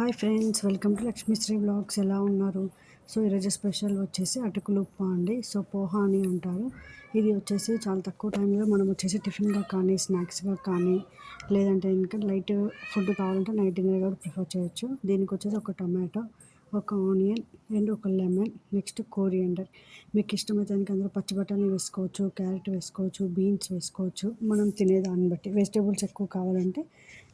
Hi friends, welcome to Lakshmishri blogs. ఎలా ఉన్నారు? So ఈరోజు స్పెషల్ వచ్చేసి అటుకులు ఉప్మా అండి. సో పోహా అని అంటారు. ఇది వచ్చేసి చాలా తక్కువ టైంలో మనం వచ్చేసి టిఫిన్గా కానీ స్నాక్స్గా కానీ లేదంటే ఇంకా లైట్ ఫుడ్ కావాలంటే నైట్ డిన్నర్ కూడా ప్రిఫర్ చేయొచ్చు. దీనికి వచ్చేసి ఒక టమాటో, ఒక ఆనియన్ అండ్ ఒక లెమన్, నెక్స్ట్ కోరియండర్. మీకు ఇష్టమైతే కనుక అందులో పచ్చి బఠానీ వేసుకోవచ్చు, క్యారెట్ వేసుకోవచ్చు, బీన్స్ వేసుకోవచ్చు. మనం తినేదాన్ని బట్టి వెజిటేబుల్స్ ఎక్కువ కావాలంటే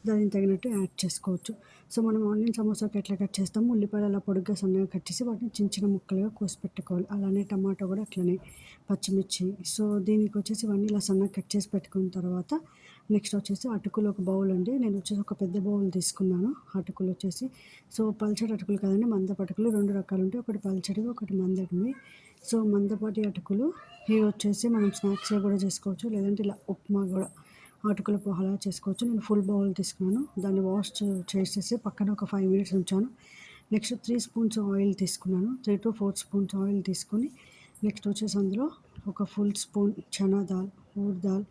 దానికి తగినట్టు యాడ్ చేసుకోవచ్చు. సో మనం ఆనియన్ సమోసాకి ఎట్లా కట్ చేస్తాము, ఉల్లిపాయలు అలా పొడుగ్గా సన్నగా కట్ చేసి వాటిని చిన్న చిన్న ముక్కలుగా కోసి పెట్టుకోవాలి. అలానే టమాటో కూడా అట్లనే, పచ్చిమిర్చి. సో దీనికి వచ్చేసి ఇవన్నీ ఇలా సన్నగా కట్ చేసి పెట్టుకున్న తర్వాత నెక్స్ట్ వచ్చేసి అటుకులు ఒక బౌల్ అండి. నేను వచ్చేసి ఒక పెద్ద బౌల్ తీసుకున్నాను. అటుకులు వచ్చేసి సో పల్చటి అటుకులు కదండి, మందపు అటుకులు రెండు రకాలు ఉంటాయి. ఒకటి పల్చటివి, ఒకటి మందటివి. సో మందపాటి అటుకులు ఇవి వచ్చేసి మనం స్నాక్స్గా కూడా చేసుకోవచ్చు, లేదంటే ఇలా ఉప్మా కూడా అటుకుల పోహలా చేసుకోవచ్చు. నేను ఫుల్ బౌల్ తీసుకున్నాను. దాన్ని వాష్ చేసేసి పక్కన ఒక 5 minutes ఉంచాను. నెక్స్ట్ 3 స్పూన్స్ ఆయిల్ తీసుకున్నాను. 3 to 4 స్పూన్స్ ఆయిల్ తీసుకొని నెక్స్ట్ వచ్చేసి అందులో ఒక ఫుల్ స్పూన్ చనా దాల్, ఊర్ దాల్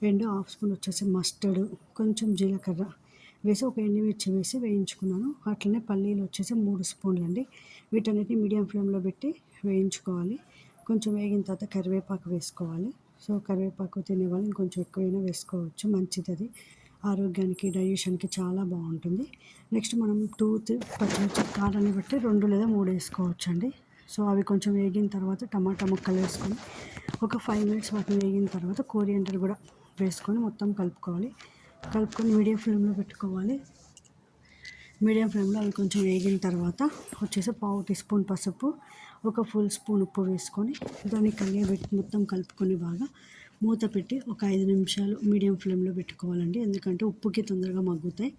అండ్ హాఫ్ స్పూన్ వచ్చేసి మస్టర్డ్, కొంచెం జీలకర్ర వేసి ఒక ఎండుమిర్చి వేసి వేయించుకున్నాను. అట్లనే పల్లీలు వచ్చేసి 3 స్పూన్లు అండి. వీటన్నిటిని మీడియం ఫ్లేమ్లో పెట్టి వేయించుకోవాలి. కొంచెం వేగిన తర్వాత కరివేపాకు వేసుకోవాలి. సో కరివేపాకు తినేవాళ్ళు ఇంకొంచెం ఎక్కువైనా వేసుకోవచ్చు, మంచిది. అది ఆరోగ్యానికి, డైజెషన్కి చాలా బాగుంటుంది. నెక్స్ట్ మనం 2 పచ్చిమిర్చి కారాన్ని బట్టి 2 లేదా 3 వేసుకోవచ్చు అండి. సో అవి కొంచెం వేగిన తర్వాత టమాటా ముక్కలు వేసుకొని ఒక 5 minutes వాటిని వేగిన తర్వాత కోరియండర్ కూడా వేసుకొని మొత్తం కలుపుకోవాలి. కలుపుకొని మీడియం ఫ్లేమ్లో పెట్టుకోవాలి. మీడియం ఫ్లేమ్లో అవి కొంచెం వేగిన తర్వాత వచ్చేసి పావు టీ స్పూన్ పసుపు, ఒక ఫుల్ స్పూన్ ఉప్పు వేసుకొని దాన్ని కలియబెట్టి మొత్తం కలుపుకొని బాగా మూత పెట్టి ఒక 5 నిమిషాలు మీడియం ఫ్లేమ్లో పెట్టుకోవాలండి. ఎందుకంటే ఉప్పుకి తొందరగా మగ్గుతాయి.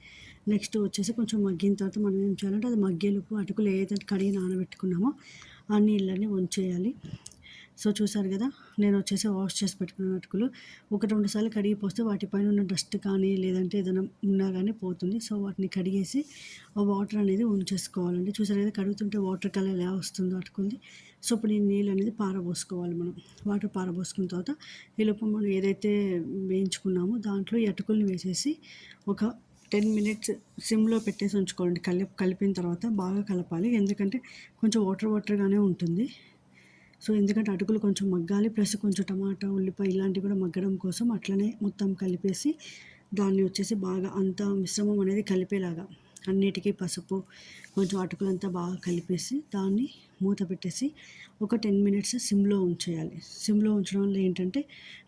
నెక్స్ట్ వచ్చేసి కొంచెం మగ్గిన తర్వాత మనం ఏం చేయాలంటే అది మగ్గేలోపు అటుకులు ఏదైతే కడిగి నానబెట్టుకున్నామో ఆ నీళ్ళని వంచేయాలి. సో చూసారు కదా, నేను వచ్చేసి వాష్ చేసి పెట్టుకున్న అటుకులు ఒక 2 సార్లు కడిగి పోస్తే వాటిపైన ఉన్న డస్ట్ కానీ లేదంటే ఏదైనా ఉన్నా కానీ పోతుంది. సో వాటిని కడిగేసి ఆ వాటర్ అనేది ఉంచేసుకోవాలండి. చూసారు కదా, కడుగుతుంటే వాటర్ కలర్ ఎలా వస్తుందో అటుకుంది. సో ఇప్పుడు ఈ నీళ్ళు అనేది పారబోసుకోవాలి. మనం వాటర్ పారబోసుకున్న తర్వాత ఈలోపు మనం ఏదైతే వేయించుకున్నామో దాంట్లో ఈ అటుకుల్ని వేసేసి ఒక 10 minutes సిమ్లో పెట్టేసి ఉంచుకోవాలండి. కలిపిన తర్వాత బాగా కలపాలి, ఎందుకంటే కొంచెం వాటర్గానే ఉంటుంది. సో ఎందుకంటే అటుకులు కొంచెం మగ్గాలి, ప్లస్ కొంచెం టమాటా, ఉల్లిపాయ ఇలాంటివి కూడా మగ్గడం కోసం అట్లనే మొత్తం కలిపేసి దాన్ని వచ్చేసి బాగా అంతా మిశ్రమం అనేది కలిపేలాగా అన్నిటికీ పసుపు కొంచెం అటుకులంతా బాగా కలిపేసి దాన్ని మూత పెట్టేసి ఒక 10 minutes సిమ్లో ఉంచేయాలి. సిమ్లో ఉంచడం వల్ల ఏంటంటే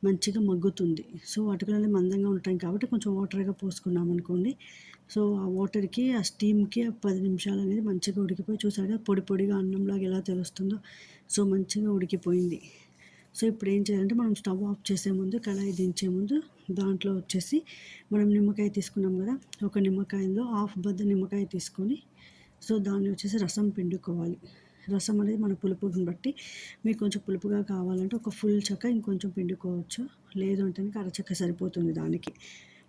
మంచిగా మగ్గుతుంది. సో అటుకులు అనేది మందంగా ఉంటాయి కాబట్టి కొంచెం వాటర్గా పోసుకున్నాం అనుకోండి. సో ఆ వాటర్కి, ఆ స్టీమ్కి 10 నిమిషాలు అనేది మంచిగా ఉడికిపోయి, చూసారు కదా పొడి పొడిగా అన్నంలాగా ఎలా తెలుస్తుందో. సో మంచిగా ఉడికిపోయింది. సో ఇప్పుడు ఏం చేయాలంటే మనం స్టవ్ ఆఫ్ చేసే ముందు, కడాయి దించే ముందు దాంట్లో వచ్చేసి మనం నిమ్మకాయ తీసుకున్నాం కదా, ఒక నిమ్మకాయలో హాఫ్ బద్ద నిమ్మకాయ తీసుకొని సో దాన్ని వచ్చేసి రసం పిండుకోవాలి. రసం అనేది మన పులుపుని బట్టి, మీకు కొంచెం పులుపుగా కావాలంటే ఒక ఫుల్ చెక్క ఇంకొంచెం పిండుకోవచ్చు, లేదు అంటే అరచెక్క సరిపోతుంది. దానికి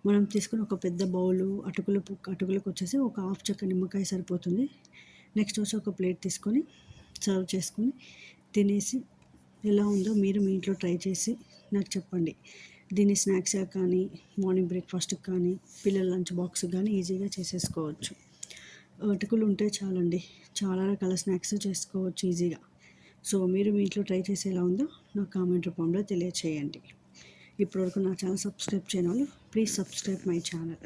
మనం తీసుకుని ఒక పెద్ద బౌలు అటుకులకు వచ్చేసి ఒక హాఫ్ చెక్క నిమ్మకాయ సరిపోతుంది. నెక్స్ట్ వచ్చి ఒక ప్లేట్ తీసుకొని సర్వ్ చేసుకొని తినేసి ఎలా ఉందో మీరు మీ ఇంట్లో ట్రై చేసి నాకు చెప్పండి. దీన్ని స్నాక్స్గా కానీ, మార్నింగ్ బ్రేక్ఫాస్ట్కి కానీ, పిల్లల లంచ్ బాక్స్కి కానీ ఈజీగా చేసేసుకోవచ్చు. అటుకులు ఉంటే చాలండి, చాలా రకాల స్నాక్స్ చేసుకోవచ్చు ఈజీగా. సో మీరు మీ ఇంట్లో ట్రై చేసి ఎలా ఉందో నాకు కామెంట్ రూపంలో తెలియచేయండి. ఇప్పటివరకు నా ఛానల్ సబ్స్క్రైబ్ చేయని వాళ్ళు ప్లీజ్ సబ్స్క్రైబ్ మై ఛానల్.